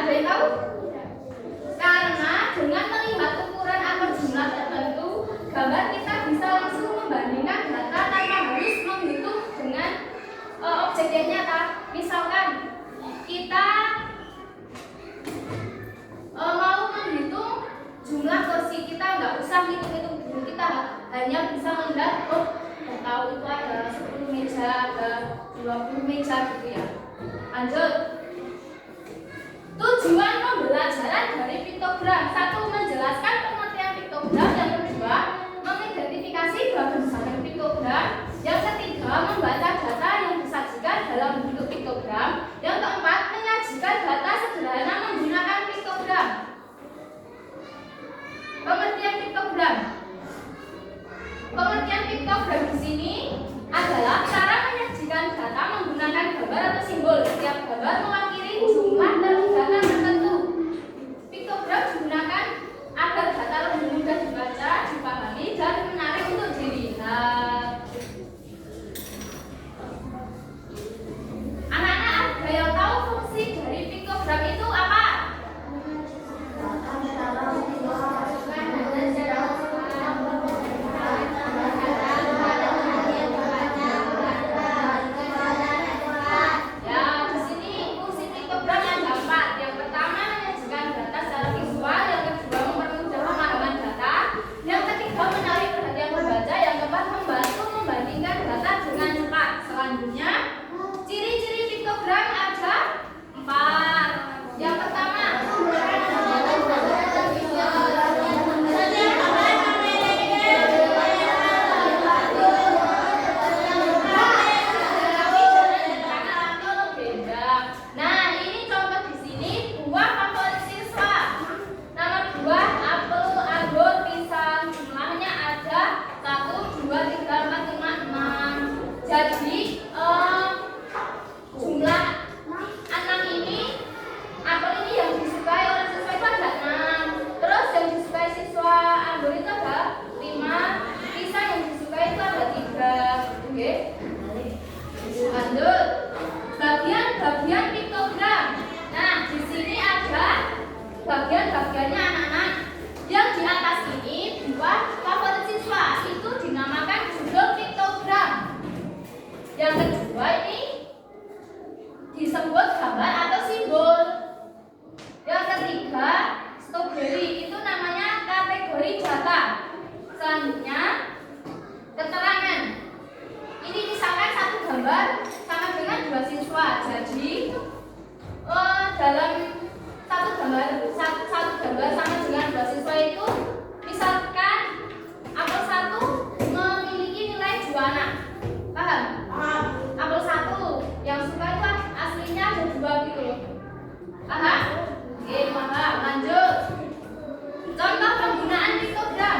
Ada yang tahu? Karena dengan melihat ukuran atau jumlah tertentu, gambar kita bisa langsung membandingkan data tanpa harus menghitung dengan objek yang nyata. Misalkan kita mau menghitung jumlah kursi, kita nggak usah hitung-hitung dulu, kita hanya bisa melihat tahu itu ada 10 meja, ada 20 meja gitu ya. Lanjut. Tujuan pembelajaran dari piktogram: satu, menjelaskan pengertian piktogram; yang kedua, mengidentifikasi bahan piktogram; yang ketiga, membaca data yang disajikan dalam bentuk piktogram; yang keempat, menyajikan data sederhana menggunakan piktogram. Pengertian piktogram. Pengertian piktogram di sini adalah cara menyajikan data menggunakan gambar atau simbol. Setiap gambar mewakili jumlah dan data tertentu. Piktogram digunakan agar data lebih mudah dibaca, dipahami, dan menarik untuk dilihat. Anak-anak, ada yang tahu fungsi dari piktogram itu apa? Ciri-ciri piktogram ada 4. Yang pertama, nah ini contoh di sini buah favorit siswa. Nama buah apel, anggur, pisang. Jumlahnya ada 1, 2, 3, 4, 5, 6. Jadi jumlah 6 ini, apel ini yang disukai oleh siswa itu ada 6. Terus yang disukai siswa anggur itu ada 5. Pisang yang disukai itu ada 3. Oke. Lanjut. Bagian-bagian piktogram. Nah, di sini ada bagian-bagiannya anak-anak. Yang di atas ini buah favorit siswa, itu dinamakan judul piktogram. Yang kedua ini disebut gambar atau simbol. Yang ketiga, stroberi, itu namanya kategori data. Selanjutnya, keterangan. Ini misalkan satu gambar sama dengan 2 siswa. Jadi dalam satu gambar sama dengan 2 siswa itu, misalkan apel 1 memiliki nilai 2 anak. Paham? Apel 1 yang suka itu aslinya ada 2 gitu. Paham? Oke, paham. Lanjut. Contoh penggunaan piktogram.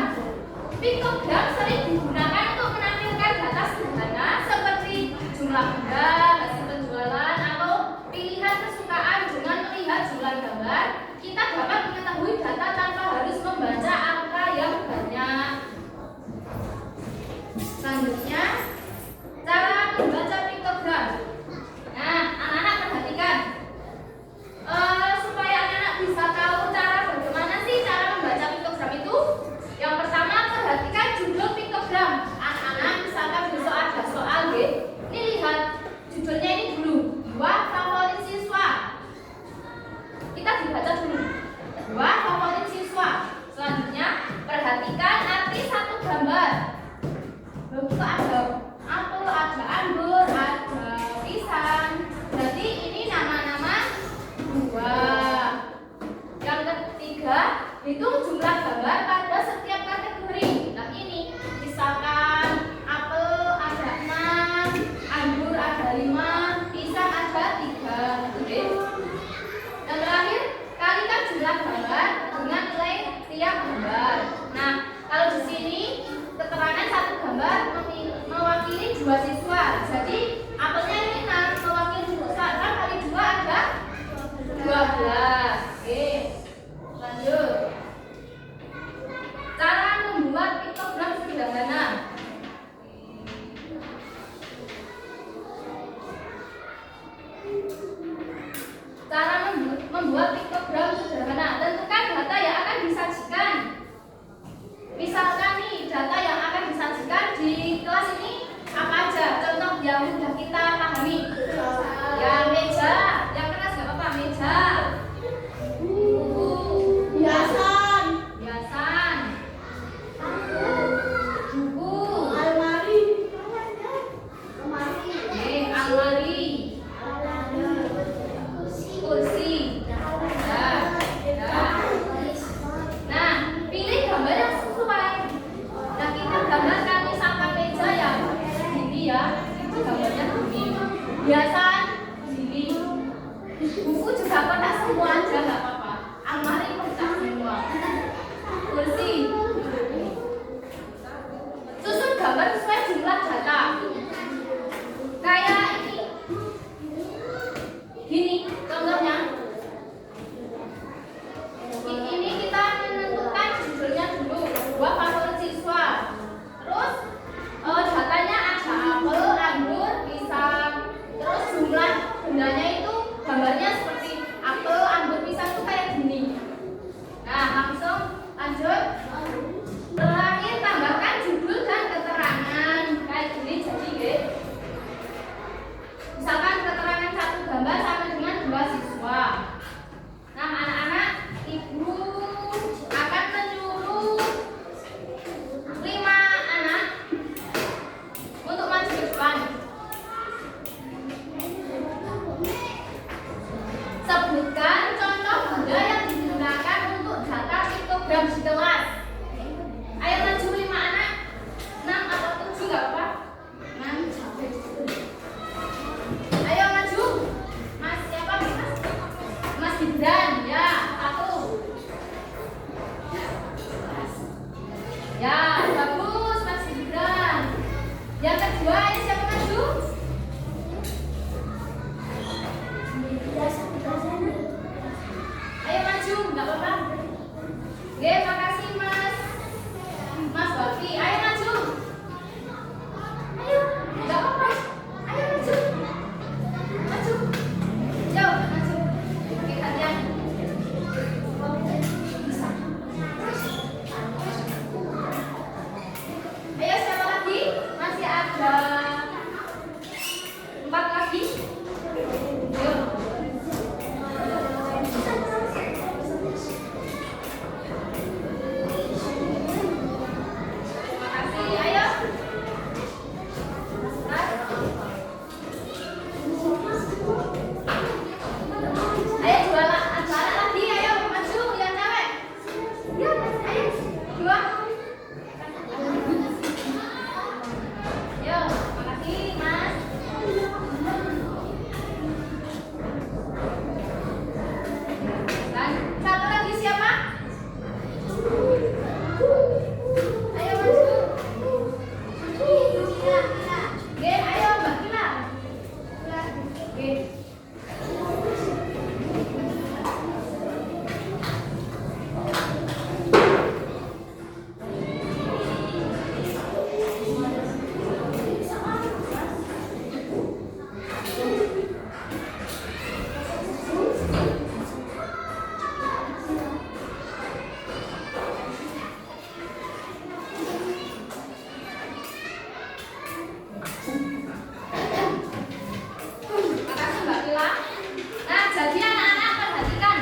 Piktogram sering digunakan untuk menampilkan data sederhana seperti jumlah benda, hasil penjualan, atau pilihan kesukaan. Dengan melihat jumlah gambar, kita dapat mengetahui data tanpa harus membaca angka yang banyak. Selanjutnya, cara membaca piktogram. Nah, anak-anak perhatikan. Supaya anak-anak bisa tahu bagaimana sih cara membaca piktogram itu. Yang pertama, perhatikan judul piktogram. Anak-anak, misalkan besok ada soal ini lihat judulnya ini dulu. Buah favorit siswa. Kita dibaca dulu. Buah favorit siswa. Selanjutnya, perhatikan arti satu gambar. Kok ada apel, ada anggur, ada pisang. Jadi ini nama-nama buah. Yang ketiga, hitung jumlah gambar pada setiap kategori. Nah ini, misalkan apel ada 6, anggur ada 5, pisang ada 3. Oke. Yang terakhir, kalikan jumlah gambar dengan nilai tiap gambar. Nah, kalau di sini keterangan satu gambar mewakili 2 siswa. Jadi apelnya ini 6 mewakili siswa. Kan kali 2 ada 12. Oke. Lanjut. Cara membuat piktogram sederhana. Cara membuat piktogram piktogram sederhana. Tentukan data yang akan disajikan. Misalkan nih, data yang akan disajikan di kelas ini apa aja? Contoh yang mudah kita pahami. Ya, meja. Yang keras nggak apa-apa, meja. Buku. Hiasan. Hiasan. Buku. Almari. Almari. Kursi. Nah, pilih gambar yang sesuai. Nah, kita gambarkan misalkan meja yang begini ya. Itu gambarnya begini. Hiasan begini. Buku juga kotak semua aja nggak apa-apa. Almari kotak semua. Kursi. Susun gambar sesuai jumlah data. Kayak ini. Gini contohnya. Ini kita menentukan judulnya dulu. Buah favorit siswa. Terus datanya ada apel, anggur, pisang. Terus jumlah bendanya itu gambarnya seperti apel, anggur, pisang itu kayak gini. Nah, langsung lanjut. Terakhir tambahkan judul dan keterangan kayak gini. Jadi misalkan keterangan satu gambar sama dengan 2 siswa. Nah, anak-anak, ibu akan menyuruh 5 anak untuk maju ke depan. Sebutkan contoh benda yang digunakan untuk data piktogram di kelas. Ayo maju 5 anak. 6 atau 7 nggak apa-apa. 6 sampai 10. Ayo maju. Mas siapa Mas? Mas Gibran ya. 1. Ya, bagus Mas Gibran. Yang kedua, ayo siapa maju? Ayo maju, nggak apa-apa. Oke, makasih Mas. Mas Wafi, ayo maju. Ayo, nggak apa-apa. Ayo maju. Maju. Jauh, maju. Oke, kalian. Bisa. Ayo siapa lagi? Masih ada 4 lagi. Yuk. Makasih, ayo. Ayo jualan lagi, ayo maju yang cewek. Ya, ayo. 2. Yo, makasih Mas. Dan satu lagi siapa? Ayo maju. Oke, ayo Mbak Kila. Oke. Makasih Mbak Kila. Nah, jadi anak-anak perhatikan.